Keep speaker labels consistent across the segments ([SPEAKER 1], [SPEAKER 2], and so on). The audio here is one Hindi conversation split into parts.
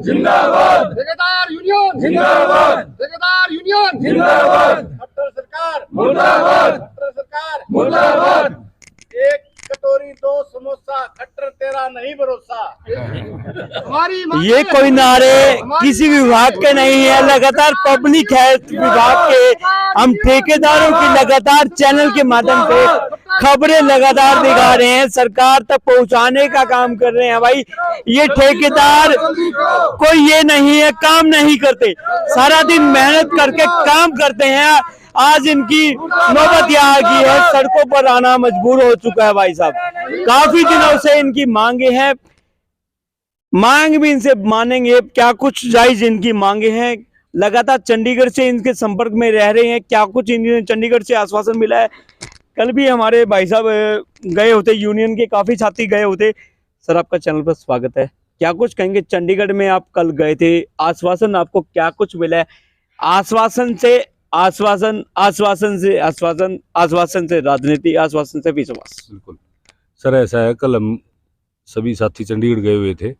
[SPEAKER 1] जिंदाबाद।
[SPEAKER 2] ठेकेदार यूनियन
[SPEAKER 1] जिंदाबाद।
[SPEAKER 2] ठेकेदार यूनियन
[SPEAKER 1] जिंदाबाद।
[SPEAKER 2] खट्टर सरकार
[SPEAKER 1] मुर्दाबाद।
[SPEAKER 2] खट्टर सरकार
[SPEAKER 1] मुर्दाबाद।
[SPEAKER 2] एक कटोरी 2 समोसा खट्टर तेरा नहीं भरोसा। हमारी
[SPEAKER 3] ये कोई नारे किसी विभाग के नहीं है। लगातार पब्लिक हेल्थ विभाग के हम ठेकेदारों की लगातार चैनल के माध्यम से खबरें लगातार दिखा रहे हैं, सरकार तक पहुंचाने का काम कर रहे हैं। भाई ये ठेकेदार कोई ये नहीं है, काम नहीं करते, सारा दिन मेहनत करके काम करते हैं। आज इनकी नौबत यहाँ आ गई है, सड़कों पर आना मजबूर हो चुका है। भाई साहब काफी दिनों से इनकी मांगे हैं, मांग भी इनसे मानेंगे। क्या कुछ जायज इनकी मांगे हैं, लगातार चंडीगढ़ से इनके संपर्क में रह रहे हैं, क्या कुछ इन्हें चंडीगढ़ से आश्वासन मिला है। कल भी हमारे भाई साहब गए होते, यूनियन के काफी साथी गए होते। सर आपका चैनल पर स्वागत है, क्या कुछ कहेंगे। चंडीगढ़ में आप कल गए थे, आश्वासन आपको क्या कुछ मिला है। आश्वासन से आश्वासन, आश्वासन से आश्वासन, आश्वासन से राजनीति, आश्वासन से विश्वास।
[SPEAKER 4] बिल्कुल सर, ऐसा है, कल हम सभी साथी चंडीगढ़ गए हुए थे,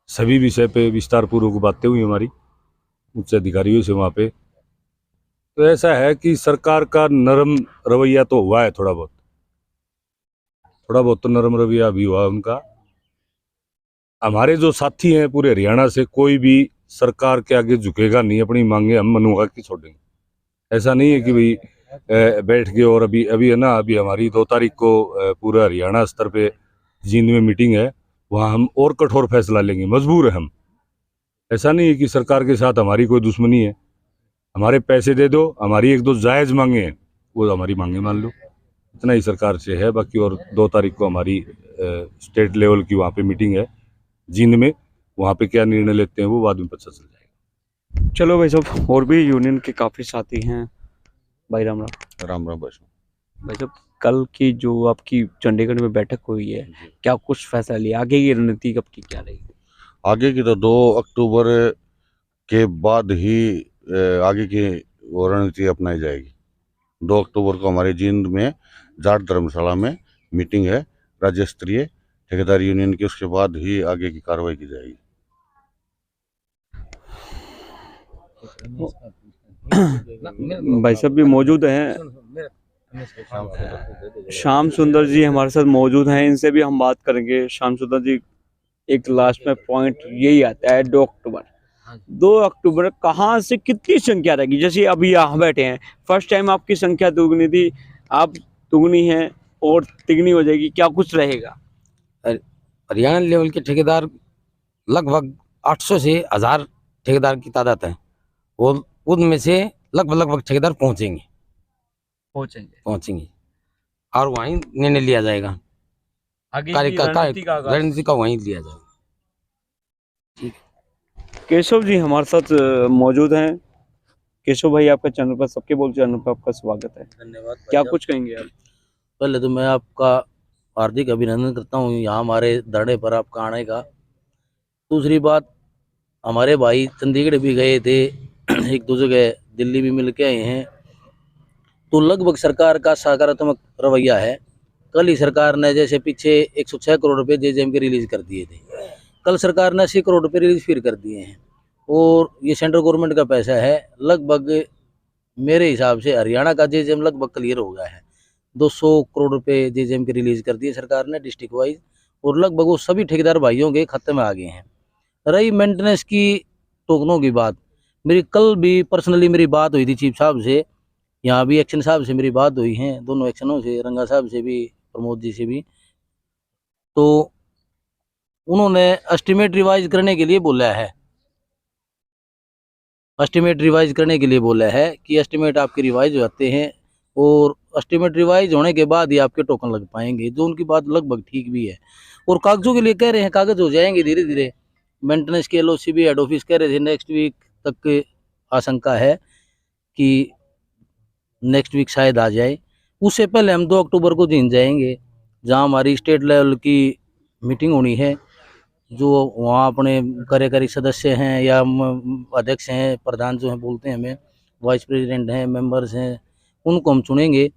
[SPEAKER 4] सभी विषय पे विस्तार पूर्वक बातें हुई हमारी उच्च अधिकारियों से वहाँ पे। तो ऐसा है कि सरकार का नरम रवैया तो हुआ है, थोड़ा बहुत तो नरम रवैया भी हुआ उनका। हमारे जो साथी हैं पूरे हरियाणा से, कोई भी सरकार के आगे झुकेगा नहीं, अपनी मांगे हम मनवा के छोड़ेंगे। ऐसा नहीं है कि भाई बैठ गए। और अभी है ना, अभी हमारी 2 तारीख को पूरा हरियाणा स्तर पे जींद में मीटिंग है, वहाँ हम और कठोर फैसला लेंगे, मजबूर है हम। ऐसा नहीं है कि सरकार के साथ हमारी कोई दुश्मनी है। हमारे पैसे दे दो, हमारी 1-2 जायज़ मांगे हैं, वो हमारी मांगे मान लो, इतना ही सरकार से है। बाकी और 2 तारीख को हमारी स्टेट लेवल की वहाँ पे मीटिंग है जींद में, वहाँ पे क्या निर्णय लेते हैं वो बाद में पता चल जाएगा।
[SPEAKER 3] चलो भाई साहब, और भी यूनियन के काफी साथी हैं। भाई राम राम।
[SPEAKER 4] राम राम। बस
[SPEAKER 3] भाई साहब कल की जो आपकी चंडीगढ़ में बैठक हुई है, क्या कुछ फैसला लिया, आगे की रणनीति कब की क्या रहेगी।
[SPEAKER 5] आगे की तो 2 अक्टूबर के बाद ही आगे की रणनीति अपनाई जाएगी। 2 अक्टूबर को हमारे जींद में जाट धर्मशाला में मीटिंग है राज्य स्तरीय ठेकेदार यूनियन की, उसके बाद ही आगे की कार्रवाई की जाएगी।
[SPEAKER 3] भाई साहब भी मौजूद हैं, श्याम सुंदर जी हमारे साथ मौजूद हैं, इनसे भी हम बात करेंगे। श्याम सुंदर जी, एक लास्ट में पॉइंट यही आता है, 2 अक्टूबर कहाँ से कितनी संख्या रहेगी। जैसे अभी यहाँ बैठे हैं, फर्स्ट टाइम आपकी संख्या दुगनी थी, आप दुगनी है और तिगनी हो जाएगी, क्या कुछ रहेगा।
[SPEAKER 6] हरियाणा लेवल के ठेकेदार लगभग 800 से 1000 ठेकेदार की तादाद है, और उनमें से लगभग ठेकेदार पहुंचेंगे और वहीं निर्णय लिया जाएगा।
[SPEAKER 3] आगे
[SPEAKER 6] रणनीति का वहीं लिया जाएगा।
[SPEAKER 3] केशव जी हमारे साथ मौजूद हैं। केशव भाई, आपका चैनल पर, सबके बोल चैनल पर आपका स्वागत है।
[SPEAKER 6] धन्यवाद।
[SPEAKER 3] क्या कुछ कहेंगे आप।
[SPEAKER 6] पहले तो मैं आपका हार्दिक अभिनंदन करता हूँ यहाँ हमारे धरने पर आपका आने का। दूसरी बात, हमारे भाई चंडीगढ़ भी गए थे, 1-2 जगह दिल्ली भी मिल के आए हैं, तो लगभग सरकार का सकारात्मक रवैया है। कल ही सरकार ने जैसे पीछे 106 करोड़ रुपये जेजेएम के रिलीज कर दिए थे, कल सरकार ने 80 करोड़ रुपये रिलीज फिर कर दिए हैं, और ये सेंट्रल गवर्नमेंट का पैसा है। लगभग मेरे हिसाब से हरियाणा का जेजेएम लगभग क्लियर हो गया है। 200 करोड़ रुपये जेजेएम के रिलीज कर दिए सरकार ने डिस्ट्रिक्ट वाइज, और लगभग वो सभी ठेकेदार भाइयों के खाते में आ गए हैं। रही मेंटेनेंस की टोकनों की बात, मेरी कल भी पर्सनली मेरी बात हुई थी चीफ साहब से, यहाँ भी एक्शन साहब से मेरी बात हुई है, दोनों एक्शनों से, रंगा साहब से भी, प्रमोद जी से भी। तो उन्होंने एस्टिमेट रिवाइज करने के लिए बोला है, एस्टिमेट रिवाइज करने के लिए बोला है कि एस्टिमेट आपके रिवाइज हो जाते हैं, और एस्टिमेट रिवाइज होने के बाद ही आपके टोकन लग पाएंगे, जो उनकी बात लगभग ठीक भी है। और कागजों के लिए कह रहे हैं, कागज हो जाएंगे धीरे धीरे। मेंटेनेंस के एलओसी भी हेड ऑफिस कह रहे थे नेक्स्ट वीक तक की आशंका है कि नेक्स्ट वीक शायद आ जाए। उससे पहले हम 2 अक्टूबर को जींद जाएंगे, जहां हमारी स्टेट लेवल की मीटिंग होनी है, जो वहाँ अपने कार्यकारी सदस्य हैं या अध्यक्ष हैं, प्रधान जो हैं बोलते हैं हमें, वाइस प्रेसिडेंट हैं, मेंबर्स हैं, उनको हम चुनेंगे,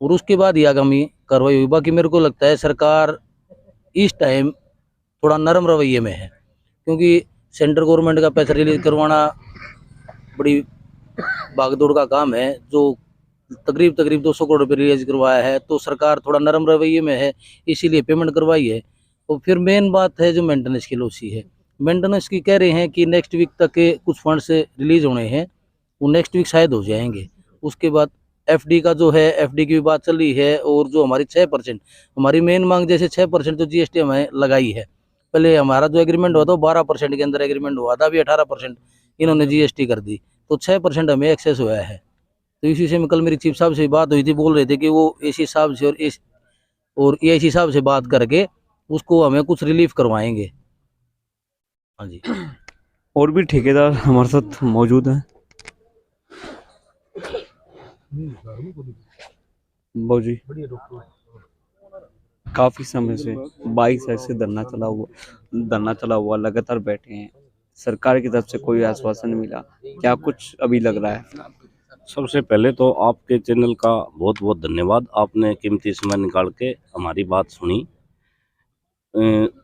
[SPEAKER 6] और उसके बाद ही आगामी कार्रवाई हुई। बाकी मेरे को लगता है सरकार इस टाइम थोड़ा नरम रवैये में है। क्योंकि सेंट्रल गवर्नमेंट का पैसा रिलीज करवाना बड़ी भागदौड़ का काम है। जो तकरीब 200 करोड़ रुपये रिलीज करवाया है, तो सरकार थोड़ा नरम रवैये में है, इसीलिए पेमेंट करवाई है। और फिर मेन बात है जो मेंटेनेंस की लॉसी है, मेंटेनेंस की कह रहे हैं कि नेक्स्ट वीक तक के कुछ फंड्स रिलीज होने हैं, वो नेक्स्ट वीक शायद हो जाएंगे। उसके बाद एफडी का जो है, एफडी की भी बात चल रही है। और जो हमारी 6% हमारी मेन मांग, जैसे 6% जो जीएसटी हमें लगाई है, पहले हमारा जो एग्रीमेंट हुआ था 12% के अंदर एग्रीमेंट हुआ था, अभी 18% इन्होंने जीएसटी कर दी, तो 6% हमें एक्सेस हुआ है। तो इसी से कल मेरी चीफ साहब से बात हुई थी, बोल रहे थे कि वो एसी साहब से और एआईसी साहब से बात करके उसको हमें कुछ रिलीफ करवाएंगे। हाँ जी।
[SPEAKER 3] और भी ठेकेदार हमारे साथ मौजूद हैं। जी काफी समय से 22 ऐसे धरना चला हुआ लगातार बैठे हैं, सरकार की तरफ से कोई आश्वासन नहीं मिला, क्या कुछ अभी लग रहा है?
[SPEAKER 7] सबसे पहले तो आपके चैनल का बहुत बहुत धन्यवाद, आपने कीमती समय निकाल के हमारी बात सुनी।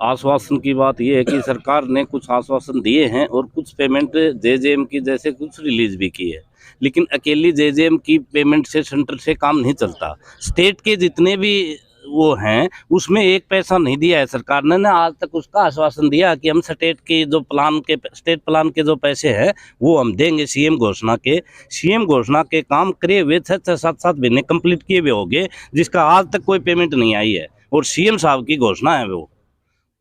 [SPEAKER 7] आश्वासन की बात यह है कि सरकार ने कुछ आश्वासन दिए हैं और कुछ पेमेंट जेजेएम की जैसे कुछ रिलीज भी की है, लेकिन अकेली जेजेएम की पेमेंट से सेंटर से काम नहीं चलता। स्टेट के जितने भी वो हैं उसमें एक पैसा नहीं दिया है सरकार ने ना आज तक। उसका आश्वासन दिया कि हम स्टेट प्लान के जो पैसे हैं वो हम देंगे। सीएम घोषणा के काम करे हुए 6-7 महीने कंप्लीट किए हुए हो गए, जिसका आज तक कोई पेमेंट नहीं आई है। और सीएम साहब की घोषणा है वो,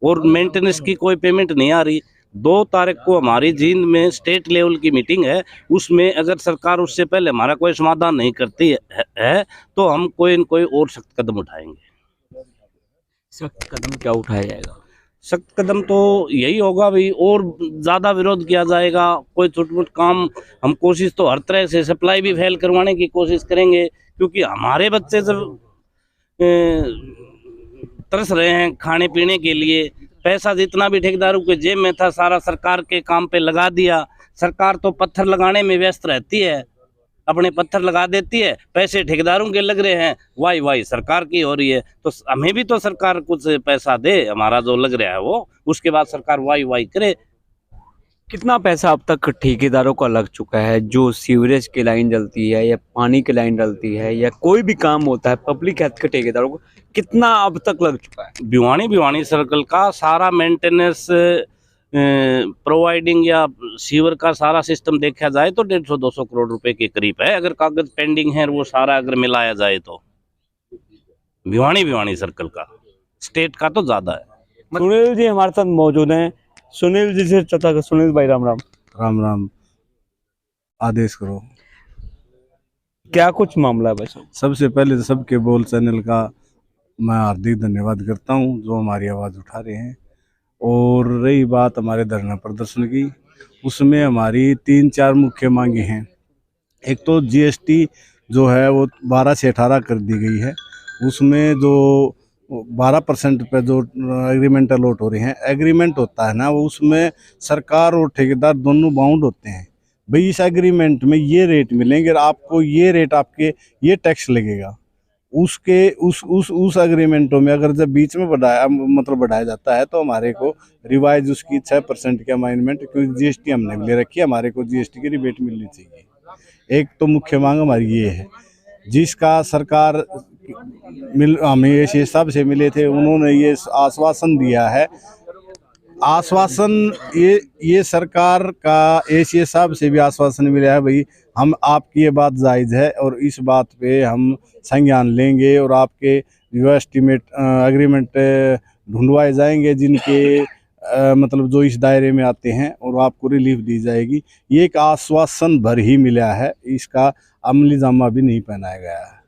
[SPEAKER 7] और मेंटेनेंस की कोई पेमेंट नहीं आ रही। 2 तारीख को हमारी जींद में स्टेट लेवल की मीटिंग है, उसमें अगर सरकार उससे पहले हमारा कोई समाधान नहीं करती है तो हम कोई न कोई और सख्त कदम उठाएंगे।
[SPEAKER 3] सख्त कदम क्या उठाया जाएगा?
[SPEAKER 7] सख्त कदम तो यही होगा भाई, और ज़्यादा विरोध किया जाएगा। कोई छोट मोट काम हम कोशिश तो हर तरह से सप्लाई भी फेल करवाने की कोशिश करेंगे, क्योंकि हमारे बच्चे जब तरस रहे हैं खाने पीने के लिए। पैसा जितना भी ठेकेदारों के जेब में था सारा सरकार के काम पे लगा दिया। सरकार तो पत्थर लगाने में व्यस्त रहती है, अपने पत्थर लगा देती है, पैसे ठेकेदारों के लग रहे हैं, वाई सरकार की हो रही है। तो हमें भी तो सरकार कुछ पैसा दे, हमारा जो लग रहा है वो, उसके बाद सरकार वाई करे।
[SPEAKER 3] कितना पैसा अब तक ठेकेदारों का लग चुका है? जो सीवरेज की लाइन डलती है या पानी की लाइन डलती है या कोई भी काम होता है पब्लिक हेल्थ के ठेकेदारों को, कितना अब तक लग चुका है?
[SPEAKER 7] भिवानी सर्कल का सारा मेंटेनेंस प्रोवाइडिंग या सीवर का सारा सिस्टम देखा जाए तो 150-200 करोड़ रुपए के करीब है। अगर कागज पेंडिंग है वो सारा अगर मिलाया जाए तो भिवानी सर्कल का, स्टेट का तो ज्यादा है।
[SPEAKER 3] सुनील जी हमारे साथ मौजूद हैं, सुनील जी से चर्चा कर। सुनील भाई राम राम।
[SPEAKER 8] राम राम। आदेश करो।
[SPEAKER 3] क्या कुछ मामला है भाई?
[SPEAKER 8] सबसे पहले तो सबके बोल चैनल का मैं हार्दिक धन्यवाद करता हूं जो हमारी आवाज़ उठा रहे हैं। और रही बात हमारे धरना प्रदर्शन की, उसमें हमारी 3-4 मुख्य मांगे हैं। एक तो जीएसटी जो है वो 12 से 18 कर दी गई है, उसमें जो 12% पे जो एग्रीमेंट अलॉट हो रहे हैं, एग्रीमेंट होता है ना वो, उसमें सरकार और ठेकेदार दोनों बाउंड होते हैं। भाई इस एग्रीमेंट में ये रेट मिलेंगे, आपको ये रेट, आपके ये टैक्स लगेगा। उसके उस एग्रीमेंटों में अगर जब बीच में बढ़ाया जाता है तो हमारे को रिवाइज उसकी 6% के अमाइनमेंट, क्योंकि जीएसटी हमने भी ले रखी है, हमारे को जीएसटी की रिबेट मिलनी चाहिए। एक तो मुख्य मांग हमारी ये है, जिसका सरकार हमें इस हिसाब से मिले थे, उन्होंने ये आश्वासन दिया है। आश्वासन ये सरकार का ऐसे हिसाब से भी आश्वासन मिला है, भाई हम आपकी ये बात जायज़ है और इस बात पे हम संज्ञान लेंगे और आपके जो एस्टीमेट एग्रीमेंट ढूंढवाए जाएंगे जिनके मतलब जो इस दायरे में आते हैं, और आपको रिलीफ दी जाएगी। ये एक आश्वासन भर ही मिला है, इसका अमली जामा भी नहीं पहनाया गया है।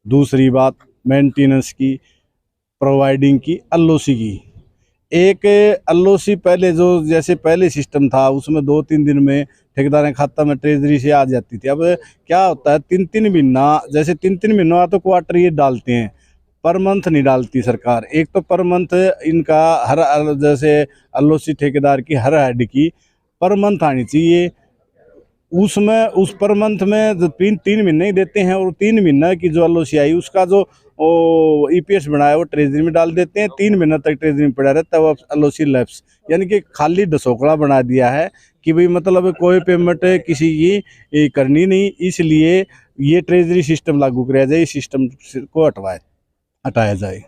[SPEAKER 8] दूसरी बात मेंटेनेंस की, प्रोवाइडिंग की, एलओसी की। एक एलओसी पहले जो जैसे पहले सिस्टम था उसमें 2-3 दिन में ठेकेदार खाता में ट्रेजरी से आ जाती थी। अब क्या होता है 3-3 महीना, जैसे 3-3 महीना तो क्वार्टर ये डालते हैं, पर मंथ नहीं डालती सरकार। एक तो पर मंथ इनका हर, जैसे एलओसी ठेकेदार की हर हेड की पर मंथ आनी चाहिए। उसमें उस पर मंथ में 3 महीने ही देते हैं, और 3 महीने की जो एलओसी आई उसका जो वो ईपीएस बनाया वो ट्रेजरी में डाल देते हैं, 3 महीना तक ट्रेजरी में पड़ा रहता है वो एलओसी लैप्स, यानी कि खाली ढसोकड़ा बना दिया है कि भाई मतलब कोई पेमेंट किसी की करनी नहीं, इसलिए ये ट्रेजरी सिस्टम लागू कराया जाए, इस सिस्टम को हटाया जाए।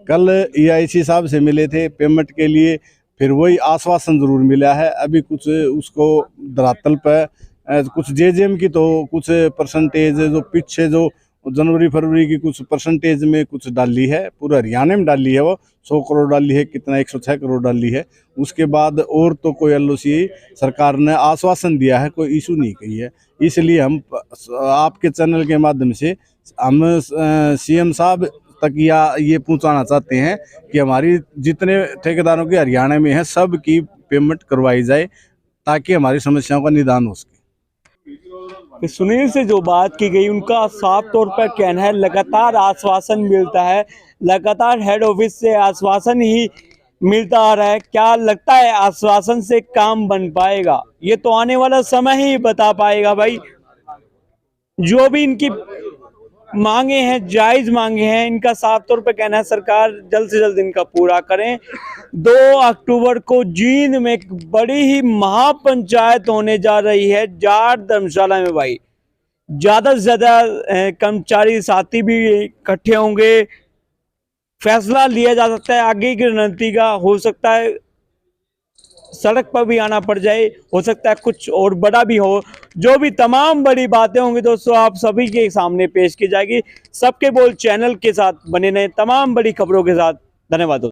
[SPEAKER 8] कल EIC साहब से मिले थे पेमेंट के लिए, फिर वही आश्वासन जरूर मिला है, अभी कुछ उसको धरातल पर कुछ JJM की तो कुछ परसेंटेज जो पीछे जो जनवरी फरवरी की कुछ परसेंटेज में कुछ डाली है, पूरा हरियाणा में डाली है, वो 100 करोड़ डाली है, कितना 106 करोड़ डाली है। उसके बाद और तो कोई LOC सरकार ने आश्वासन दिया है, कोई इशू नहीं की है। इसलिए हम आपके चैनल के माध्यम से हम CM साहब तक ये पहुंचाना चाहते हैं कि हमारी जितने ठेकेदारों के हरियाणा में है सब की पेमेंट करवाई जाए ताकि हमारी समस्याओं का निदान हो सके।
[SPEAKER 3] सुनील से जो बात की गई उनका साफ तौर पर कहना है लगातार आश्वासन मिलता है, लगातार हेड ऑफिस से आश्वासन ही मिलता आ रहा है। क्या लगता है आश्वासन से काम बन पाएगा? ये तो आने वाला समय ही बता पाएगा भाई। जो भी इनकी मांगे हैं, जायज मांगे हैं, इनका साफ तौर पर कहना है सरकार जल्द से जल्द इनका पूरा करें। 2 अक्टूबर को जींद में एक बड़ी ही महापंचायत होने जा रही है जाट धर्मशाला में भाई। ज्यादा से ज्यादा कर्मचारी साथी भी इकट्ठे होंगे, फैसला लिया जा सकता है आगे की रणनीति का। हो सकता है सड़क पर भी आना पड़ जाए, हो सकता है कुछ और बड़ा भी हो। जो भी तमाम बड़ी बातें होंगी दोस्तों आप सभी के सामने पेश की जाएगी। सबके बोल चैनल के साथ बने रहें तमाम बड़ी खबरों के साथ। धन्यवाद।